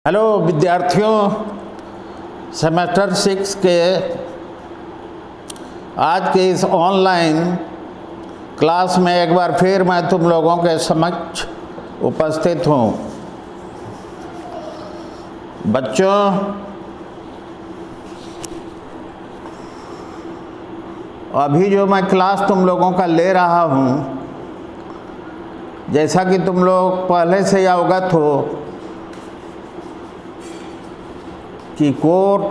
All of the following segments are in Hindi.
हेलो विद्यार्थियों, सेमेस्टर 6 के आज के इस ऑनलाइन क्लास में एक बार फिर मैं तुम लोगों के समक्ष उपस्थित हूँ। बच्चों, अभी जो मैं क्लास तुम लोगों का ले रहा हूँ, जैसा कि तुम लोग पहले से अवगत हो कि कोर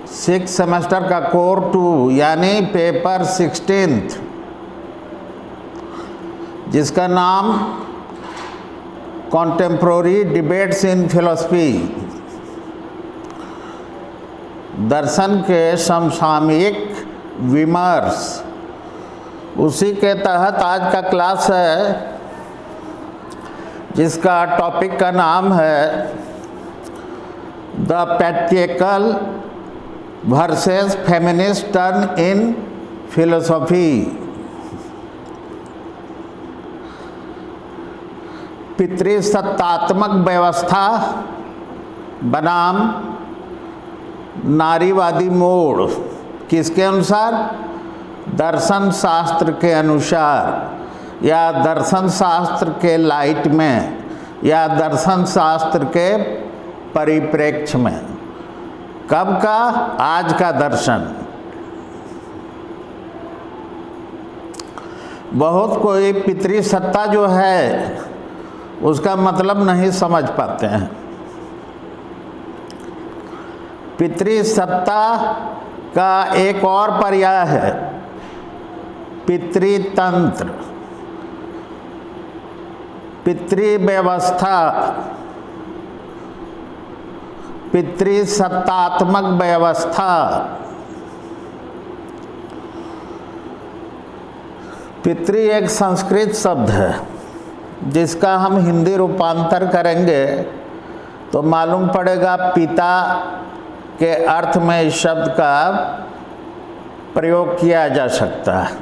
6 सेमेस्टर का कोर 2 यानी पेपर 16 जिसका नाम कॉन्टेम्प्रोरी डिबेट्स इन फिलोसफी, दर्शन के समसामयिक विमर्श, उसी के तहत आज का क्लास है जिसका टॉपिक का नाम है the patriarchal versus feminist turn in philosophy. पितृसत्तात्मक व्यवस्था बनाम नारीवादी मोड़, किसके अनुसार? दर्शन शास्त्र के अनुसार, या दर्शन शास्त्र के लाइट में, या दर्शन शास्त्र के परिप्रेक्ष्य में। कब का? आज का दर्शन। बहुत कोई पितृसत्ता जो है उसका मतलब नहीं समझ पाते हैं। पितृसत्ता का एक और पर्याय है पितृतंत्र, पितृव्यवस्था, पितृसत्तात्मक व्यवस्था। पितृ एक संस्कृत शब्द है जिसका हम हिंदी रूपांतर करेंगे तो मालूम पड़ेगा पिता के अर्थ में इस शब्द का प्रयोग किया जा सकता है।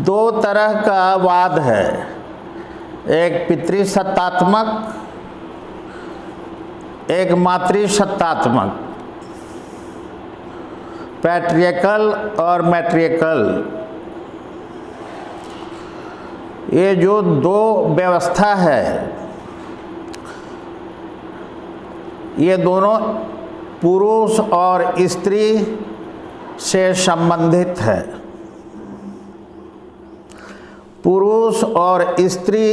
दो तरह का वाद है, एक पितृसत्तात्मक, एक मातृसत्तात्मक, पैट्रियर्कल और मैट्रियर्कल। ये जो दो व्यवस्था है ये दोनों पुरुष और स्त्री से संबंधित है। पुरुष और स्त्री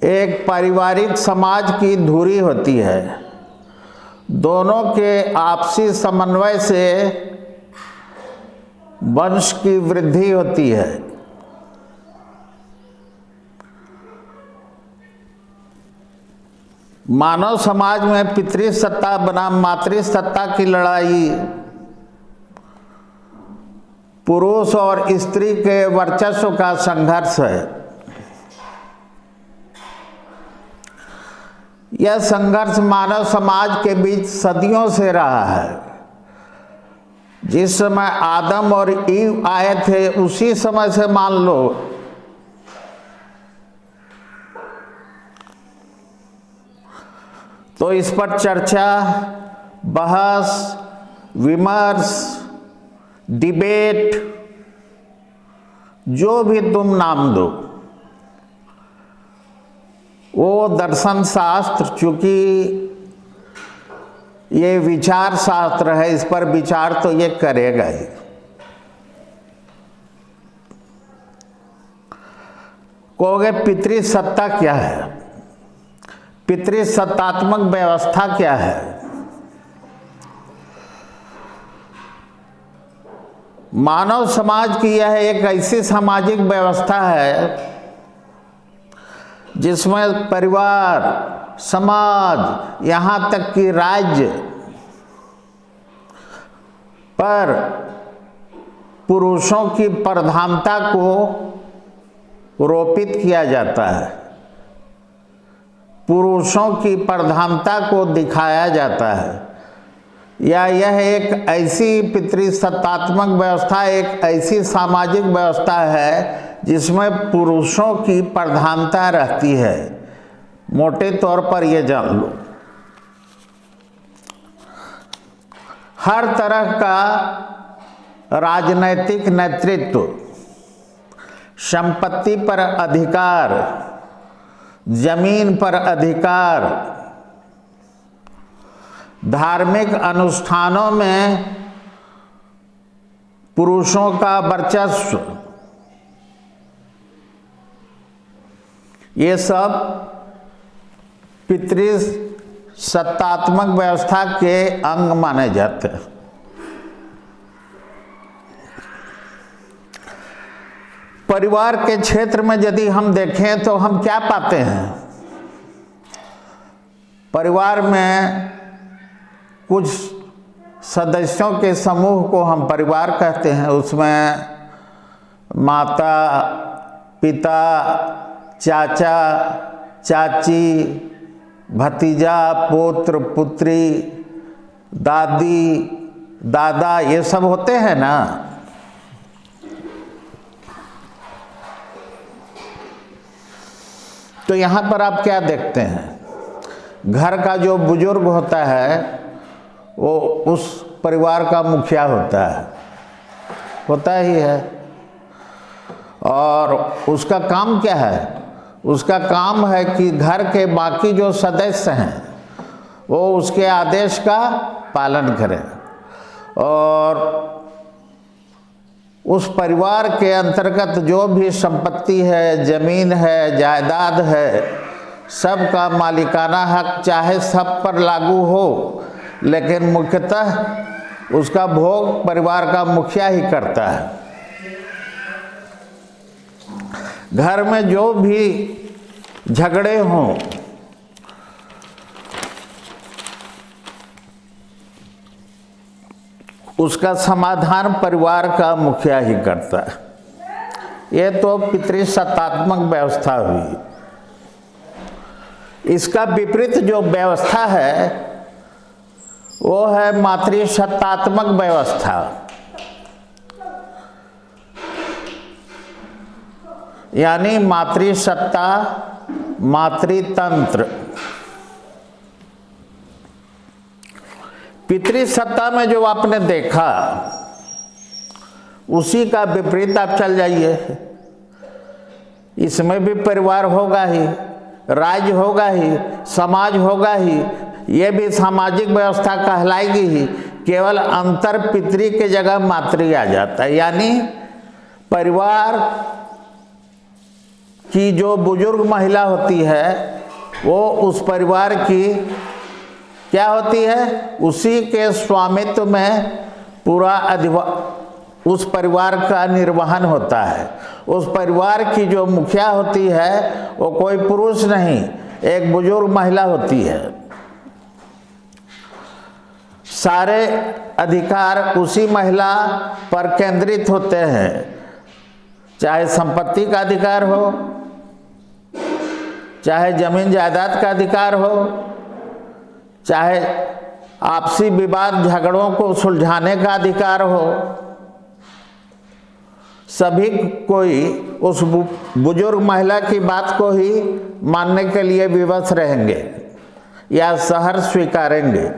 एक पारिवारिक समाज की धुरी होती है। दोनों के आपसी समन्वय से वंश की वृद्धि होती है। मानव समाज में पितृसत्ता बनाम मातृसत्ता की लड़ाई पुरुष और स्त्री के वर्चस्व का संघर्ष है। यह संघर्ष मानव समाज के बीच सदियों से रहा है। जिस समय आदम और ईव आए थे उसी समय से मान लो तो इस पर चर्चा, बहस, विमर्श, डिबेट, जो भी तुम नाम दो, वो दर्शन शास्त्र, चूंकि ये विचार शास्त्र है, इस पर विचार तो ये करेगा ही। कहोगे पितृसत्ता क्या है? पितृसत्तात्मक व्यवस्था क्या है? मानव समाज की यह एक ऐसी सामाजिक व्यवस्था है जिसमें परिवार, समाज, यहाँ तक कि राज्य पर पुरुषों की प्रधानता को रोपित किया जाता है, पुरुषों की प्रधानता को दिखाया जाता है। या यह एक ऐसी पितृसत्तात्मक व्यवस्था, एक ऐसी सामाजिक व्यवस्था है जिसमें पुरुषों की प्रधानता रहती है। मोटे तौर पर ये जान लो, हर तरह का राजनैतिक नेतृत्व, संपत्ति पर अधिकार, जमीन पर अधिकार, धार्मिक अनुष्ठानों में पुरुषों का वर्चस्व, ये सब पितृसत्तात्मक व्यवस्था के अंग माने जाते हैं। परिवार के क्षेत्र में यदि हम देखें तो हम क्या पाते हैं? परिवार में कुछ सदस्यों के समूह को हम परिवार कहते हैं। उसमें माता, पिता, चाचा, चाची, भतीजा, पुत्र, पुत्री, दादी, दादा, ये सब होते हैं ना। तो यहाँ पर आप क्या देखते हैं? घर का जो बुजुर्ग होता है वो उस परिवार का मुखिया होता ही है। और उसका काम क्या है? उसका काम है कि घर के बाकी जो सदस्य हैं वो उसके आदेश का पालन करें और उस परिवार के अंतर्गत जो भी संपत्ति है, जमीन है, जायदाद है, सब का मालिकाना हक चाहे सब पर लागू हो, लेकिन मुख्यतः उसका भोग परिवार का मुखिया ही करता है। घर में जो भी झगड़े हों, उसका समाधान परिवार का मुखिया ही करता है। ये तो पितृसत्तात्मक व्यवस्था हुई। इसका विपरीत जो व्यवस्था है वो है मातृसत्तात्मक व्यवस्था। यानी मातृसत्ता, मातृतंत्र। पितृसत्ता में जो आपने देखा उसी का विपरीत आप चल जाइए। इसमें भी परिवार होगा ही, राज्य होगा ही, समाज होगा ही, ये भी सामाजिक व्यवस्था कहलाएगी ही। केवल अंतर पितृ के जगह मातृ आ जाता है। यानी परिवार की जो बुजुर्ग महिला होती है वो उस परिवार की क्या होती है? उसी के स्वामित्व में पूरा उस परिवार का निर्वहन होता है। उस परिवार की जो मुखिया होती है वो कोई पुरुष नहीं, एक बुजुर्ग महिला होती है। सारे अधिकार उसी महिला पर केंद्रित होते हैं, चाहे संपत्ति का अधिकार हो, चाहे जमीन जायदाद का अधिकार हो, चाहे आपसी विवाद झगड़ों को सुलझाने का अधिकार हो। सभी कोई उस बुजुर्ग महिला की बात को ही मानने के लिए विवश रहेंगे या सहर्ष स्वीकारेंगे।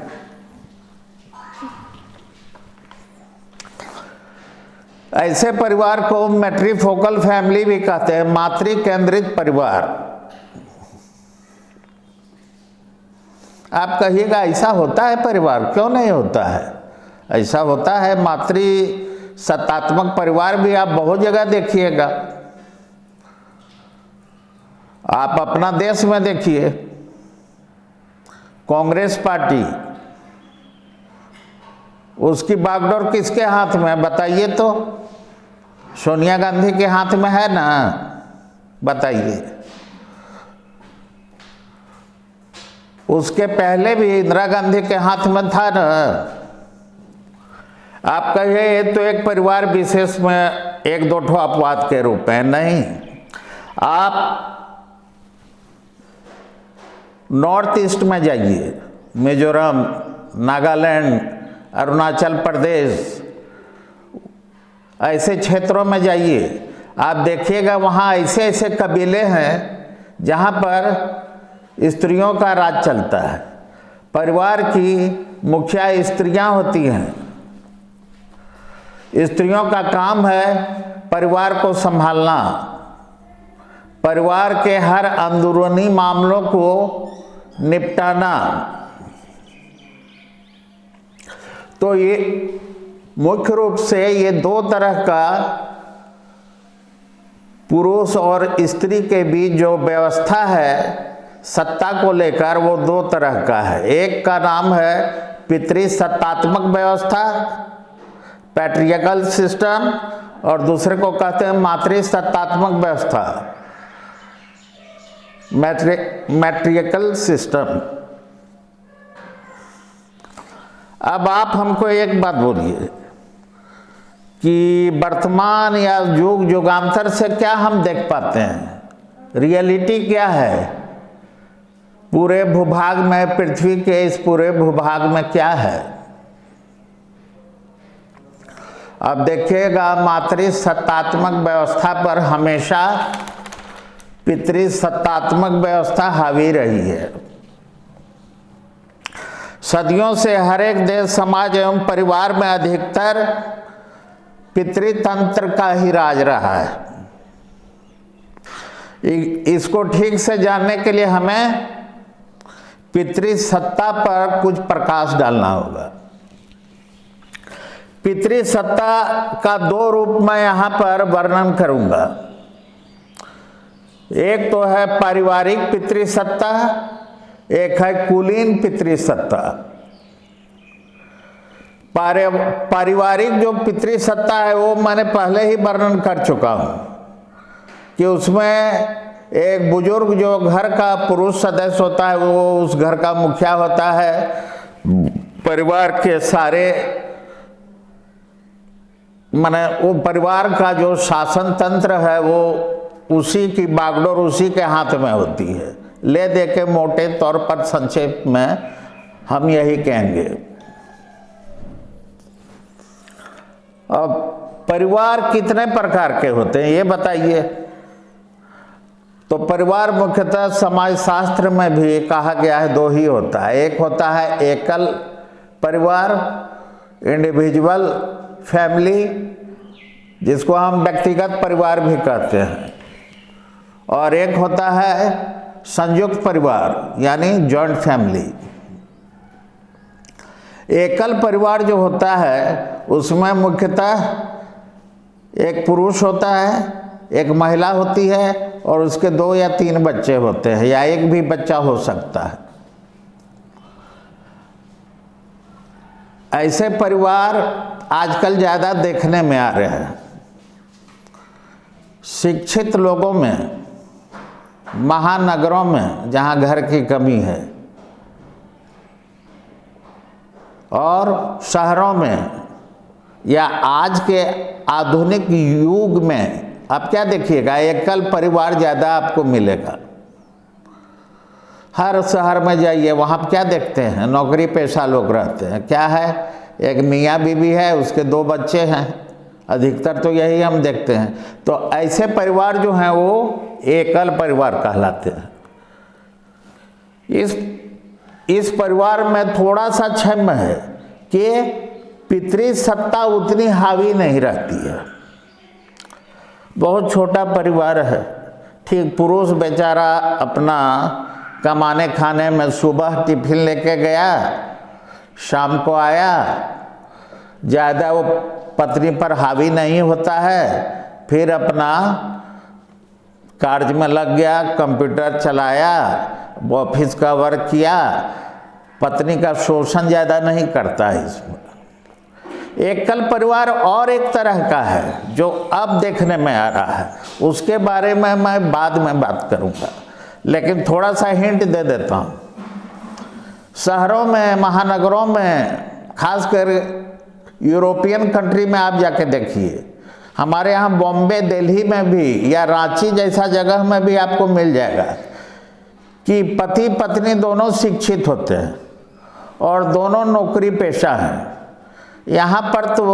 ऐसे परिवार को मैट्रीफोकल फैमिली भी कहते हैं, मातृ केंद्रित परिवार। आप कहिएगा ऐसा होता है परिवार? क्यों नहीं होता है? ऐसा होता है। मातृ सत्तात्मक परिवार भी आप बहुत जगह देखिएगा। आप अपना देश में देखिए, कांग्रेस पार्टी, उसकी बागडोर किसके हाथ में है बताइए तो? सोनिया गांधी के हाथ में है ना? बताइए। उसके पहले भी इंदिरा गांधी के हाथ में था ना। आप कहिए ये तो एक परिवार विशेष में एक दो ठो अपवाद के रूप में नहीं। आप नॉर्थ ईस्ट में जाइए, मिजोरम, नागालैंड, अरुणाचल प्रदेश, ऐसे क्षेत्रों में जाइए, आप देखिएगा वहाँ ऐसे ऐसे कबीले हैं जहाँ पर स्त्रियों का राज चलता है। परिवार की मुखिया स्त्रियां होती हैं। स्त्रियों का काम है परिवार को संभालना, परिवार के हर अंदरूनी मामलों को निपटाना। तो ये मुख्य रूप से ये दो तरह का पुरुष और स्त्री के बीच जो व्यवस्था है सत्ता को लेकर, वो दो तरह का है। एक का नाम है पितृसत्तात्मक व्यवस्था, पैट्रियकल सिस्टम, और दूसरे को कहते हैं मातृसत्तात्मक व्यवस्था, मैट्रियकल सिस्टम। अब आप हमको एक बात बोलिए कि वर्तमान या युग युगांतर से क्या हम देख पाते हैं, रियलिटी क्या है पूरे भूभाग में, पृथ्वी के इस पूरे भूभाग में क्या है। अब देखिएगा मातृसत्तात्मक व्यवस्था पर हमेशा पितृसत्तात्मक व्यवस्था हावी रही है। सदियों से हर एक देश, समाज एवं परिवार में अधिकतर पितृतंत्र का ही राज रहा है। इसको ठीक से जानने के लिए हमें पितृसत्ता पर कुछ प्रकाश डालना होगा। पितृसत्ता का दो रूप मैं यहाँ पर वर्णन करूँगा। एक तो है पारिवारिक पितृसत्ता, एक है कुलीन पितृसत्ता। पारिवारिक जो पितृसत्ता है वो मैंने पहले ही वर्णन कर चुका हूँ कि उसमें एक बुजुर्ग जो घर का पुरुष सदस्य होता है वो उस घर का मुखिया होता है। परिवार के सारे माने वो परिवार का जो शासन तंत्र है वो उसी की बागडोर उसी के हाथ में होती है। ले दे के मोटे तौर पर संक्षेप में हम यही कहेंगे। अब परिवार कितने प्रकार के होते हैं ये बताइए। तो परिवार मुख्यतः समाजशास्त्र में भी कहा गया है दो ही होता है। एक होता है एकल परिवार, इंडिविजुअल फैमिली, जिसको हम व्यक्तिगत परिवार भी कहते हैं, और एक होता है संयुक्त परिवार यानी जॉइंट फैमिली। एकल परिवार जो होता है उसमें मुख्यतः एक पुरुष होता है, एक महिला होती है और उसके 2 या 3 बच्चे होते हैं, या एक भी बच्चा हो सकता है। ऐसे परिवार आजकल ज़्यादा देखने में आ रहे हैं। शिक्षित लोगों में, महानगरों में जहाँ घर की कमी है, और शहरों में या आज के आधुनिक युग में आप क्या देखिएगा, एकल परिवार ज़्यादा आपको मिलेगा। हर शहर में जाइए वहाँ क्या देखते हैं, नौकरी पेशा लोग रहते हैं। क्या है, एक मियाँ बीवी है, उसके 2 बच्चे हैं, अधिकतर तो यही हम देखते हैं। तो ऐसे परिवार जो हैं वो एकल परिवार कहलाते हैं। इस परिवार में थोड़ा सा क्षम्य है कि पितृसत्ता उतनी हावी नहीं रहती है। बहुत छोटा परिवार है। ठीक, पुरुष बेचारा अपना कमाने खाने में सुबह टिफिन लेके गया, शाम को आया, ज़्यादा वो पत्नी पर हावी नहीं होता है, फिर अपना कार्य में लग गया, कंप्यूटर चलाया, ऑफिस का वर्क किया, पत्नी का शोषण ज़्यादा नहीं करता है इसमें। एकल परिवार और एक तरह का है जो अब देखने में आ रहा है, उसके बारे में मैं बाद में बात करूंगा, लेकिन थोड़ा सा हिंट दे देता हूँ। शहरों में, महानगरों में, खासकर यूरोपियन कंट्री में आप जाके देखिए, हमारे यहाँ बॉम्बे, दिल्ली में भी या रांची जैसा जगह में भी आपको मिल जाएगा कि पति पत्नी दोनों शिक्षित होते हैं और दोनों नौकरी पेशा हैं। यहाँ पर तो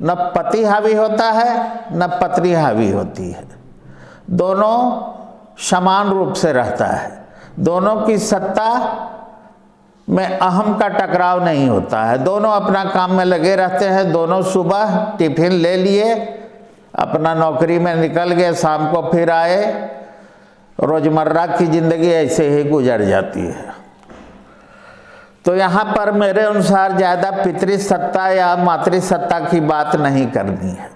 न पति हावी होता है न पत्नी हावी होती है, दोनों समान रूप से रहता है। दोनों की सत्ता में अहम का टकराव नहीं होता है, दोनों अपना काम में लगे रहते हैं। दोनों सुबह टिफिन ले लिए, अपना नौकरी में निकल गए, शाम को फिर आए, रोजमर्रा की जिंदगी ऐसे ही गुजर जाती है। तो यहाँ पर मेरे अनुसार ज़्यादा पितृसत्ता या मातृसत्ता की बात नहीं करनी है,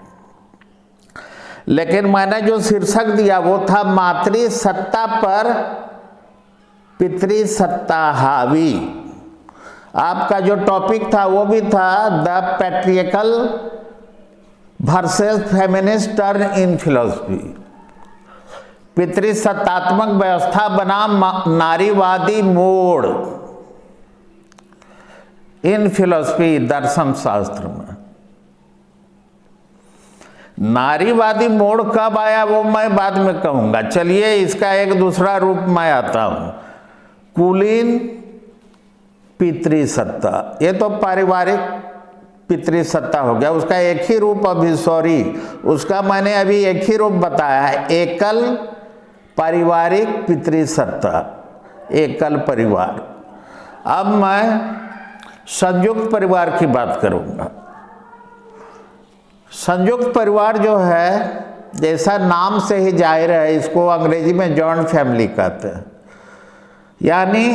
लेकिन मैंने जो शीर्षक दिया वो था मातृसत्ता पर पितृसत्ता हावी। आपका जो टॉपिक था वो भी था the patriarchal versus feminist turn in philosophy. पितृसत्तात्मक व्यवस्था बनाम नारीवादी मोड़ इन फिलॉसफी, दर्शन शास्त्र में। नारीवादी मोड़ कब आया वो मैं बाद में कहूँगा। चलिए इसका एक दूसरा रूप मैं आता हूँ, कुलीन पितृसत्ता। ये तो पारिवारिक पितृसत्ता हो गया, उसका एक ही रूप अभी, सॉरी, उसका मैंने अभी एक ही रूप बताया है, एकल पारिवारिक पितृसत्ता, एकल परिवार। अब मैं संयुक्त परिवार की बात करूँगा। संयुक्त परिवार जो है, जैसा नाम से ही जाहिर है, इसको अंग्रेजी में जॉइंट फैमिली कहते हैं। यानी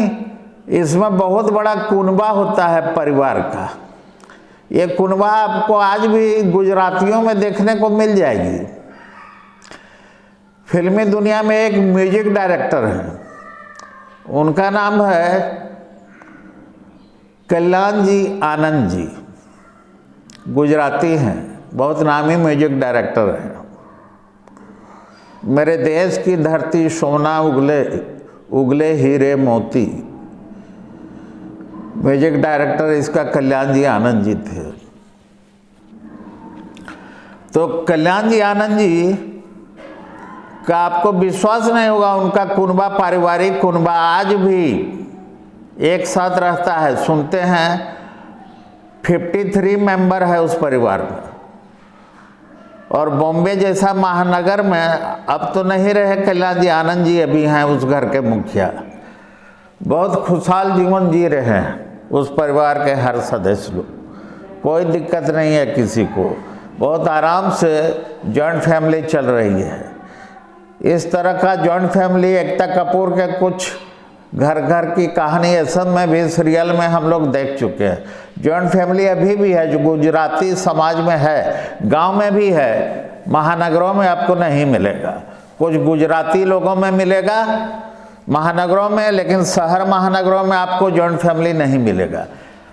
इसमें बहुत बड़ा कुनबा होता है परिवार का। ये कुनबा आपको आज भी गुजरातियों में देखने को मिल जाएगी। फिल्मी दुनिया में एक म्यूजिक डायरेक्टर हैं, उनका नाम है कल्याण जी आनंद जी, गुजराती हैं, बहुत नामी म्यूजिक डायरेक्टर हैं। मेरे देश की धरती सोना उगले उगले हीरे मोती, म्यूजिक डायरेक्टर इसका कल्याण जी आनंद जी थे। तो कल्याण जी आनंद जी का आपको विश्वास नहीं होगा, उनका कुनबा, पारिवारिक कुनबा आज भी एक साथ रहता है। सुनते हैं 53 मेंबर है उस परिवार में। और बॉम्बे जैसा महानगर में अब तो नहीं रहे कल्याण जी आनंद जी, अभी हैं उस घर के मुखिया। बहुत खुशहाल जीवन जी रहे हैं उस परिवार के हर सदस्य लोग, कोई दिक्कत नहीं है किसी को, बहुत आराम से जॉइंट फैमिली चल रही है। इस तरह का जॉइंट फैमिली एकता कपूर के कुछ घर घर की कहानी असम में भी सीरियल में हम लोग देख चुके हैं। जॉइंट फैमिली अभी भी है, जो गुजराती समाज में है, गांव में भी है, महानगरों में आपको नहीं मिलेगा। कुछ गुजराती लोगों में मिलेगा महानगरों में, लेकिन शहर महानगरों में आपको जॉइंट फैमिली नहीं मिलेगा।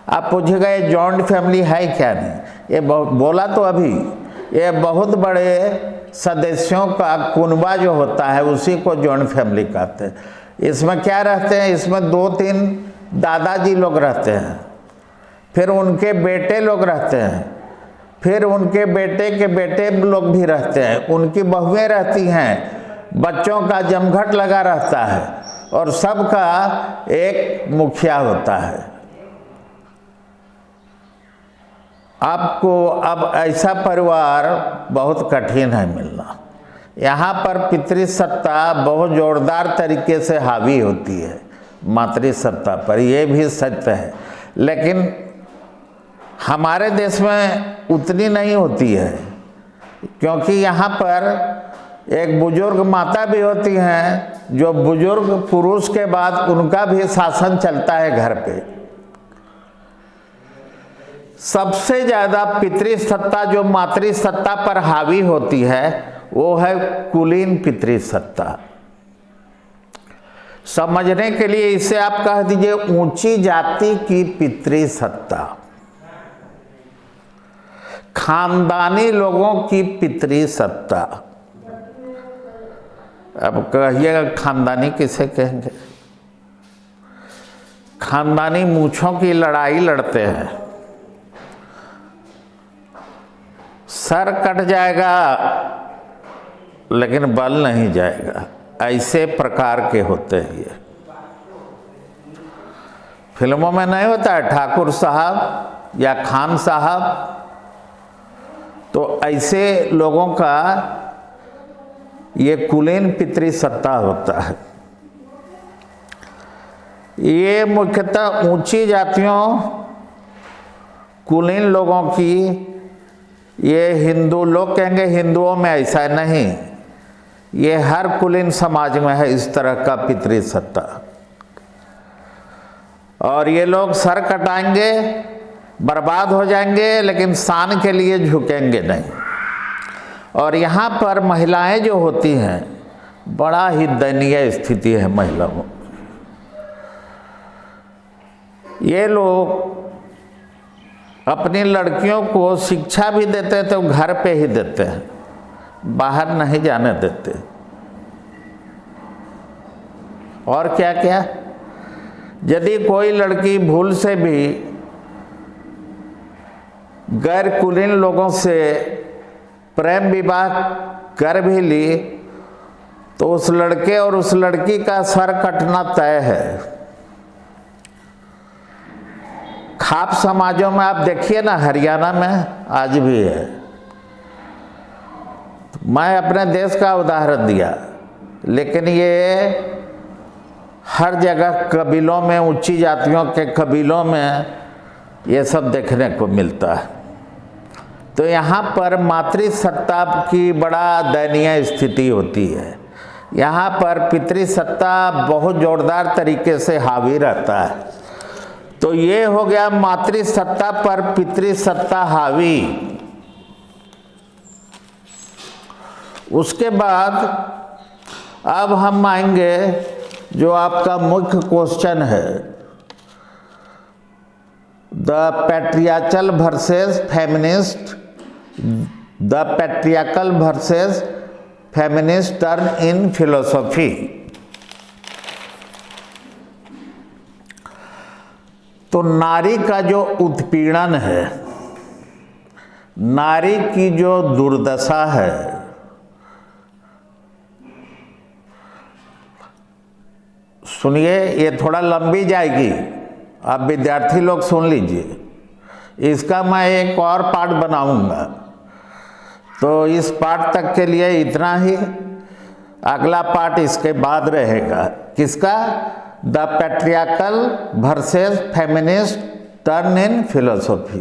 आप पूछिएगा ये जॉइंट फैमिली है क्या? नहीं, ये बोला तो अभी, ये बहुत बड़े सदस्यों का कुनबा जो होता है उसी को जॉइंट फैमिली कहते हैं। इसमें क्या रहते हैं, इसमें 2-3 दादाजी लोग रहते हैं, फिर उनके बेटे लोग रहते हैं, फिर उनके बेटे के बेटे लोग भी रहते हैं, उनकी बहुएं रहती हैं, बच्चों का जमघट लगा रहता है और सबका एक मुखिया होता है। आपको अब ऐसा परिवार बहुत कठिन है मिलना। यहाँ पर पितृसत्ता बहुत जोरदार तरीके से हावी होती है मातृसत्ता पर, ये भी सत्य है, लेकिन हमारे देश में उतनी नहीं होती है, क्योंकि यहाँ पर एक बुजुर्ग माता भी होती हैं, जो बुजुर्ग पुरुष के बाद उनका भी शासन चलता है घर पे। सबसे ज़्यादा पितृसत्ता जो मातृसत्ता पर हावी होती है वो है कुलीन पितृसत्ता। समझने के लिए इसे आप कह दीजिए ऊंची जाति की पितृसत्ता, खानदानी लोगों की पितृसत्ता। अब कहिएगा खानदानी किसे कहेंगे? खानदानी मूंछों की लड़ाई लड़ते हैं, सर कट जाएगा लेकिन बल नहीं जाएगा, ऐसे प्रकार के होते हैं ये। फिल्मों में नहीं होता है ठाकुर साहब या खान साहब, तो ऐसे लोगों का ये कुलीन पितृ सत्ता होता है। ये मुख्यतः ऊंची जातियों कुलीन लोगों की, ये हिंदू लोग कहेंगे हिंदुओं में ऐसा नहीं, ये हर कुलीन समाज में है इस तरह का पितृ सत्ता। और ये लोग सर कटाएंगे, बर्बाद हो जाएंगे, लेकिन शान के लिए झुकेंगे नहीं। और यहाँ पर महिलाएं जो होती हैं, बड़ा ही दयनीय स्थिति है महिलाओं। ये लोग अपनी लड़कियों को शिक्षा भी देते तो घर पे ही देते हैं, बाहर नहीं जाने देते। और क्या क्या, यदि कोई लड़की भूल से भी गैर कुलीन लोगों से प्रेम विवाह कर भी ली तो उस लड़के और उस लड़की का सर कटना तय है। खाप समाजों में आप देखिए ना, हरियाणा में आज भी है। मैं अपने देश का उदाहरण दिया, लेकिन ये हर जगह कबीलों में, ऊंची जातियों के कबीलों में ये सब देखने को मिलता है। तो यहाँ पर मातृसत्ता की बड़ा दयनीय स्थिति होती है। यहाँ पर पितृसत्ता बहुत जोरदार तरीके से हावी रहता है। तो ये हो गया मातृसत्ता पर पितृसत्ता हावी। उसके बाद अब हम आएंगे जो आपका मुख्य क्वेश्चन है, the patriarchal versus feminist, the patriarchal versus feminist turn in philosophy. तो नारी का जो उत्पीड़न है, नारी की जो दुर्दशा है, सुनिए, ये थोड़ा लंबी जाएगी, आप विद्यार्थी लोग सुन लीजिए। इसका मैं एक और पार्ट बनाऊंगा, तो इस पार्ट तक के लिए इतना ही। अगला पार्ट इसके बाद रहेगा, किसका? The patriarchal versus feminist turn in philosophy.